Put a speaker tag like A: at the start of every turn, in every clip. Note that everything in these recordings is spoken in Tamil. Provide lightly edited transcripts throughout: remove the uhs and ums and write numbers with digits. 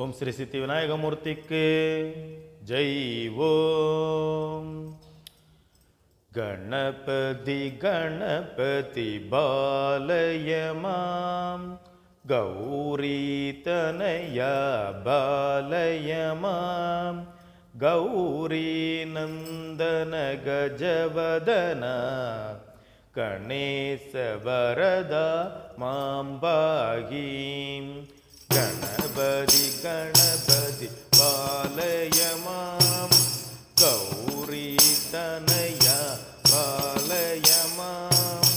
A: ஓம் ஸ்ரீ சித்தி விநாயகமூர்த்திக்கு ஜெய். ஓம் கணபதி கணபதி பாலய மாம், கௌரி தனயா பாலய மாம், கௌரி நந்தன கஜவதனா கணேச வரதா மாம்பாகீம். கணபதி கணபதி பாலய மாம், கௌரி தனயா பாலய மாம்,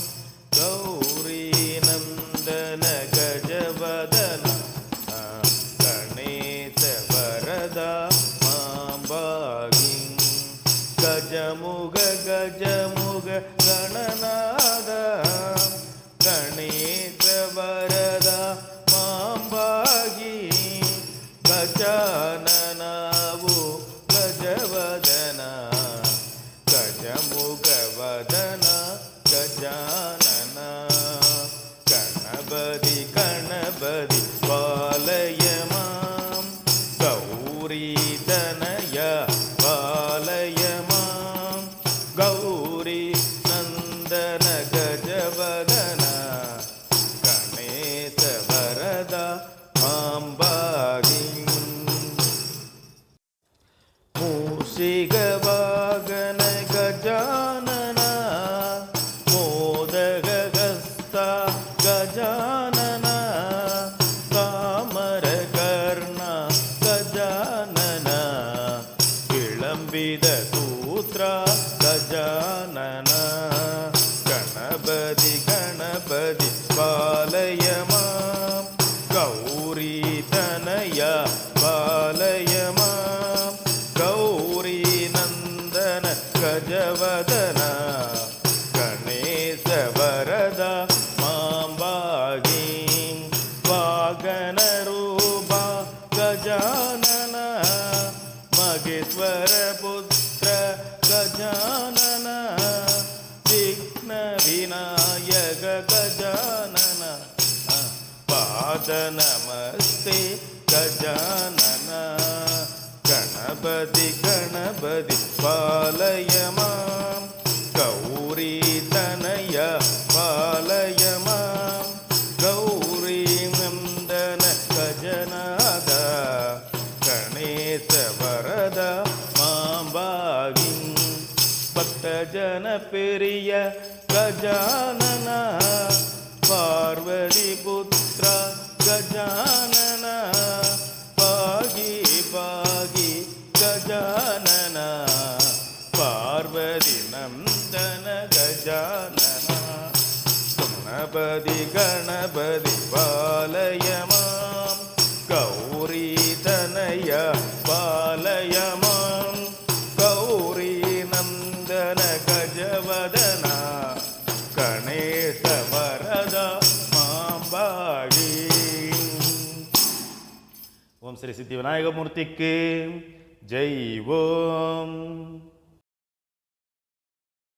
A: கௌரி நந்தன கஜவதனா கணேச வரதா மாம்பாகீம். கஜமுக கஜமுக கணநாத கணேச வரதா மாம்பாகி. கஜானனாவு கஜவதனா கஜமுக வதனா கஜானனா. கணபதி கணபதி பாலய மாம், கௌரி தனயா பாலய மாம், கௌரி நந்தன கஜவதனா கணேச வரதா மாம்பாகி. மூஷிக வாகன கஜானனா மோதக ஹஸ்தா கஜானனா, தாமர கர்ணா கஜானனா, விளம்பித சூத்ரா கஜானனா. கணபதி கணபதி பாலய மாம், கௌரி தனயா பாலய மாம், கௌரி நந்தன கஜவதனா கணேச வரதா மாம்பாகி. வாகன ரூபா கஜானனா, மகேஸ்வர புத்திர கஜானனா, விக்ன விநாயக கஜானனா, பாத நமஸ்தே கஜானனா. கணபதி கணபதி பாலய மாம், கௌரி தனயா பாலய மாம், கௌரி நந்தன கஜநாத கணேச வரதா மாம்பாகி. பக்த ஜன பிரிய கஜானனா, பார்வதி புத்ரா கஜானனா, பாகி பாகி கஜானனா, பார்வதி நந்தன கஜானனா. கணபதி கணபதி பாலய மாம், கௌரி தனயா பாலய மாம், கௌரி நந்தன கஜவதனா கணேச வரதா மாம்பாகி. ஓம் ஸ்ரீ சித்தி விநாயகமூர்த்திக்கு ஜெய். ஓம்